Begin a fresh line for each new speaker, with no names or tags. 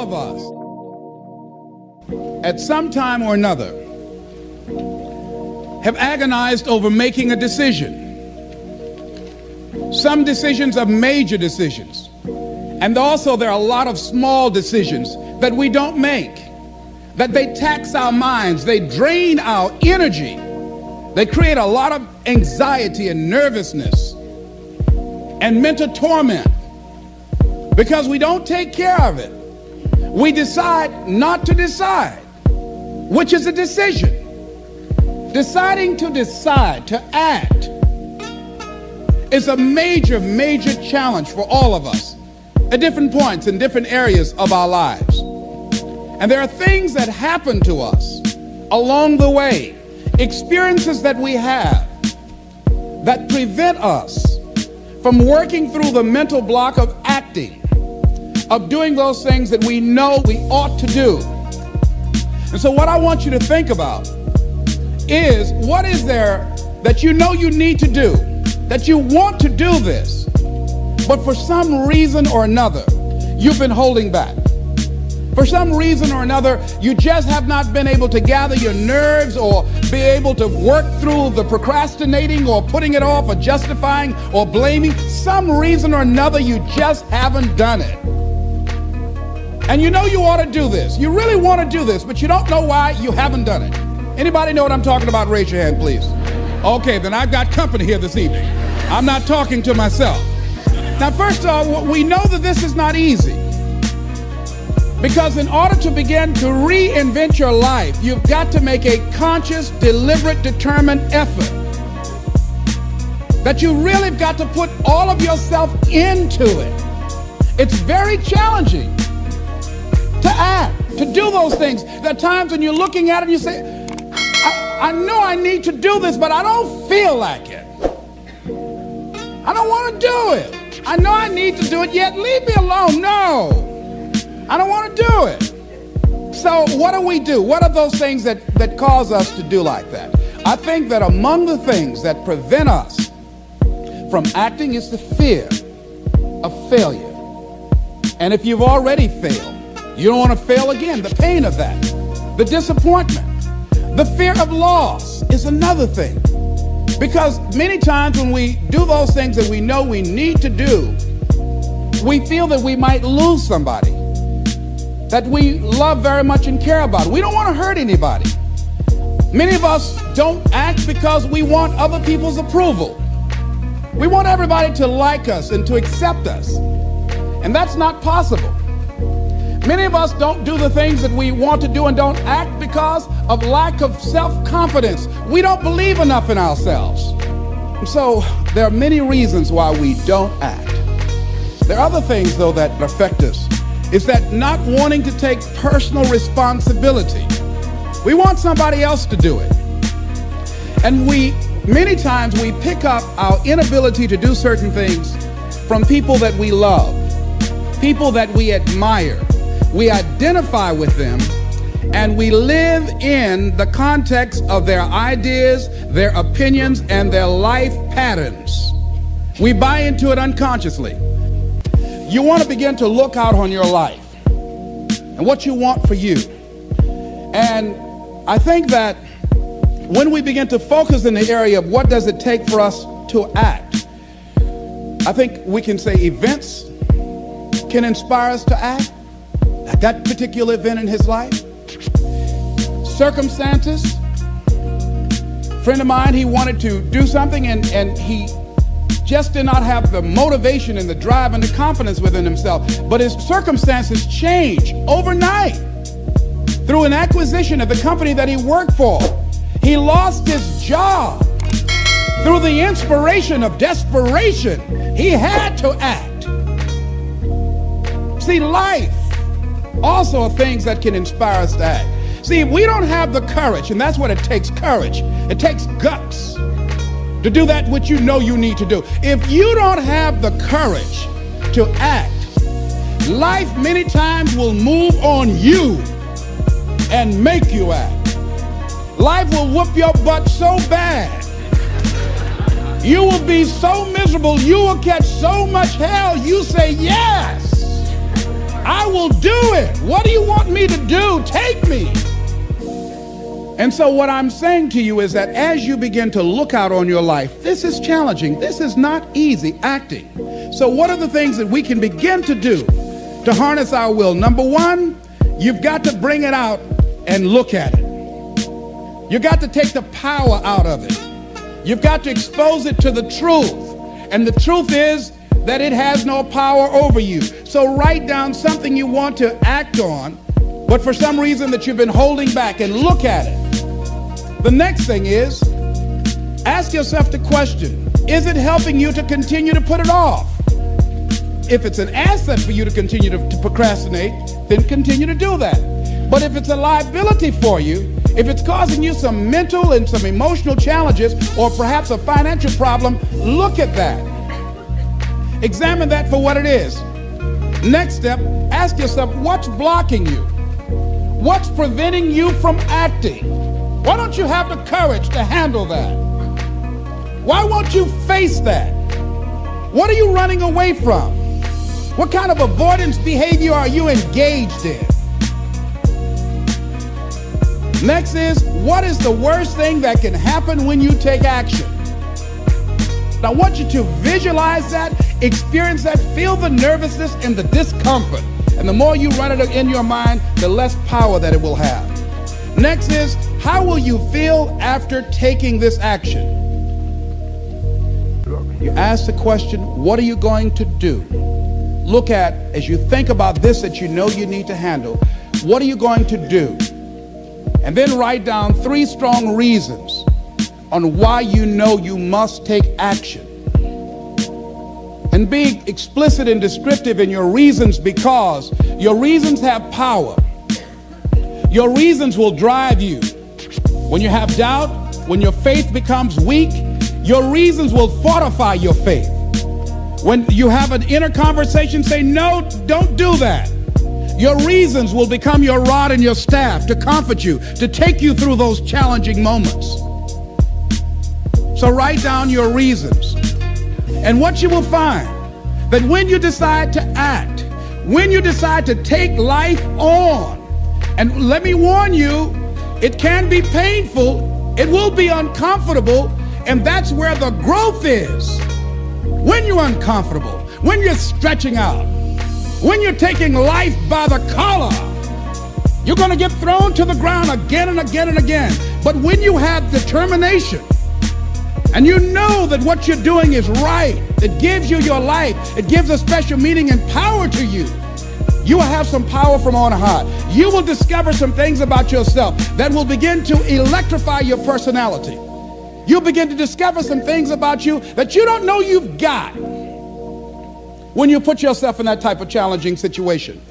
of us, at some time or another, have agonized over making a decision. Some decisions are major decisions. And also there are a lot of small decisions that we don't make, that they tax our minds, they drain our energy, they create a lot of anxiety and nervousness and mental torment because we don't take care of it. We decide not to decide, which is a decision. Deciding to decide, to act, is a major, major challenge for all of us at different points in different areas of our lives. And there are things that happen to us along the way, experiences that we have that prevent us from working through the mental block of acting, of doing those things that we know we ought to do. And so what I want you to think about is, what is there that you know you need to do, that you want to do this, but for some reason or another, you've been holding back. For some reason or another, you just have not been able to gather your nerves or be able to work through the procrastinating or putting it off or justifying or blaming. Some reason or another, you just haven't done it. And you know you ought to do this. You really want to do this, but you don't know why you haven't done it. Anybody know what I'm talking about? Raise your hand, please. Okay, then I've got company here this evening. I'm not talking to myself. Now, first of all, we know that this is not easy. Because in order to begin to reinvent your life, you've got to make a conscious, deliberate, determined effort. That you really got to put all of yourself into it. It's very challenging to act, to do those things. There are times when you're looking at it and you say, I know I need to do this, but I don't feel like it. I don't want to do it. I know I need to do it, yet leave me alone. No, I don't want to do it. So what do we do? What are those things that cause us to do like that? I think that among the things that prevent us from acting is the fear of failure. And if you've already failed, you don't want to fail again. The pain of that, the disappointment, the fear of loss is another thing. Because many times when we do those things that we know we need to do, we feel that we might lose somebody that we love very much and care about. We don't want to hurt anybody. Many of us don't act because we want other people's approval. We want everybody to like us and to accept us. And that's not possible. Many of us don't do the things that we want to do and don't act because of lack of self-confidence. We don't believe enough in ourselves. And so there are many reasons why we don't act. There are other things, though, that affect us. It's that not wanting to take personal responsibility. We want somebody else to do it. And many times we pick up our inability to do certain things from people that we love, people that we admire. We identify with them, and we live in the context of their ideas, their opinions, and their life patterns. We buy into it unconsciously. You want to begin to look out on your life and what you want for you. And I think that when we begin to focus in the area of what does it take for us to act, I think we can say events can inspire us to act. That particular event in his life, circumstances. A friend of mine, he wanted to do something and he just did not have the motivation and the drive and the confidence within himself. But his circumstances changed overnight through an acquisition of the company that he worked for. He lost his job through the inspiration of desperation. He had to act. See, life also are things that can inspire us to act. See, if we don't have the courage, and that's what it takes, courage. It takes guts to do that which you know you need to do. If you don't have the courage to act, life many times will move on you and make you act. Life will whoop your butt so bad. You will be so miserable, you will catch so much hell, you say yes. I will do it. What do you want me to do? Take me. And so what I'm saying to you is that as you begin to look out on your life, this is challenging. This is not easy acting. So what are the things that we can begin to do to harness our will? Number one, you've got to bring it out and look at it. You've got to take the power out of it. You've got to expose it to the truth. And the truth is that it has no power over you. So write down something you want to act on, but for some reason that you've been holding back, and look at it. The next thing is, ask yourself the question, is it helping you to continue to put it off? If it's an asset for you to continue to procrastinate, then continue to do that. But if it's a liability for you, if it's causing you some mental and some emotional challenges, or perhaps a financial problem, look at that. Examine that for what it is. Next step, ask yourself, what's blocking you? What's preventing you from acting? Why don't you have the courage to handle that? Why won't you face that? What are you running away from? What kind of avoidance behavior are you engaged in? Next is, what is the worst thing that can happen when you take action? Now, I want you to visualize that, experience that, feel the nervousness and the discomfort. And the more you run it in your mind, the less power that it will have. Next is, how will you feel after taking this action? You ask the question, what are you going to do? Look at, as you think about this that you know you need to handle, what are you going to do? And then write down 3 strong reasons on why you know you must take action. And be explicit and descriptive in your reasons, because your reasons have power. Your reasons will drive you. When you have doubt, when your faith becomes weak, your reasons will fortify your faith. When you have an inner conversation, say, no, don't do that. Your reasons will become your rod and your staff to comfort you, to take you through those challenging moments. So write down your reasons. And what you will find, that when you decide to act, when you decide to take life on, and let me warn you, it can be painful, it will be uncomfortable, and that's where the growth is. When you're uncomfortable, when you're stretching out, when you're taking life by the collar, you're going to get thrown to the ground again and again and again. But when you have determination, and you know that what you're doing is right, it gives you your life, it gives a special meaning and power to you, you will have some power from on high. You will discover some things about yourself that will begin to electrify your personality. You'll begin to discover some things about you that you don't know you've got when you put yourself in that type of challenging situation.